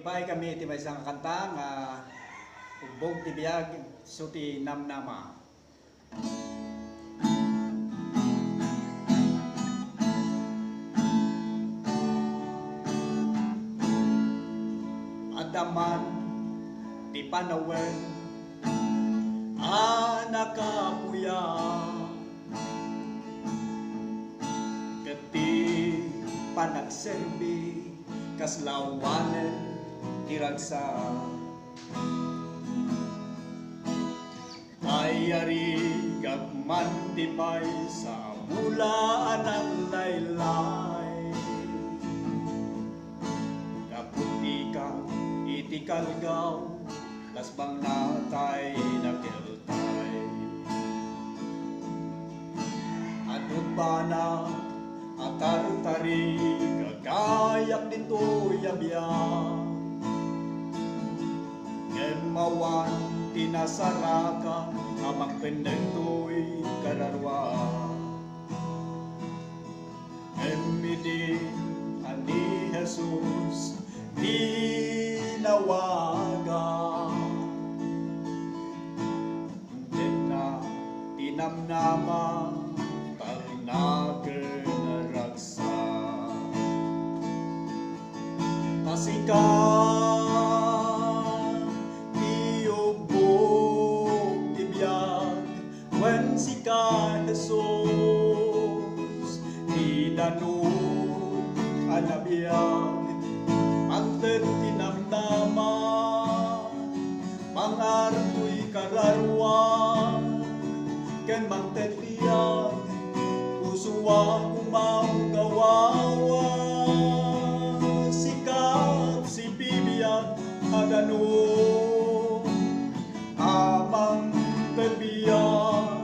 Ipay kami iti may isang kanta nga Ubbog ti Biag suti namnama. Adaman ti panawen nakapuya kati panagserbi kaslawanen iragsa ayari gagman di pay sa bulaan ng laylay kaputi ka itikalgaw lasbang natay nakiltay anong bana atar-tari kagayak dito yabiyang gemawan tinasaraka amang pendengtoy kararwa emidi ani Jesus tinawaga dena tinamnama talnagen ragsa tasika when si ka Jesus tinanong anabiyag mantet tinamnama mangartoy kararwan ken mantet tiyag usuwa kumanggawawa sikap si bibiyag adano amang terbiyag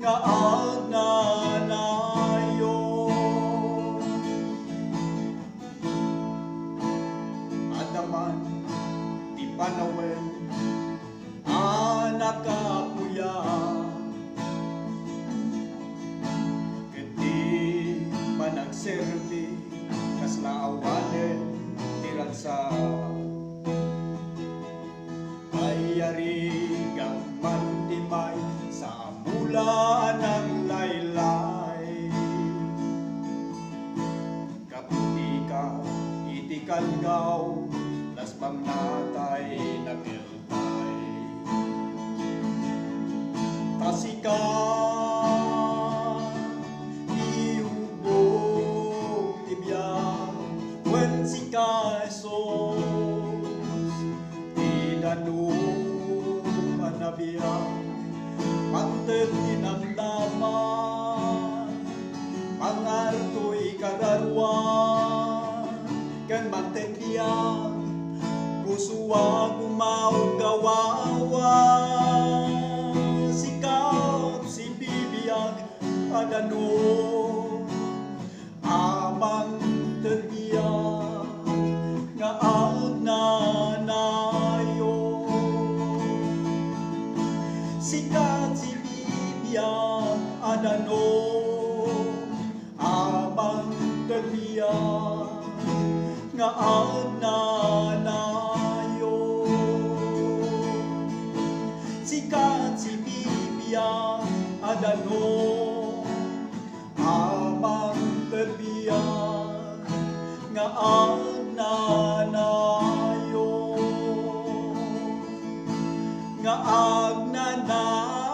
nga agnanayo adaman di panawen nakapuya kiti panagserbi kaslaawanen tiragsa ayari gagman di may sa bulaan ng laylay kaputi ka itikalgaw lasbang natay nakiltay tasika iubog tibiyang wen si ka Jesus tinanong anabiyang mantet tinamnaman mangartoy kararwan ken mantet tiyag pusuwa kumawgawawa sikap si bibiyag adano amang tertiyag nga agnanayo sikat si bibiyag adano amang tertiyag nga agnanayo sikat si bibiyag adano amang tertiyag nga agnanayo nga agnanayo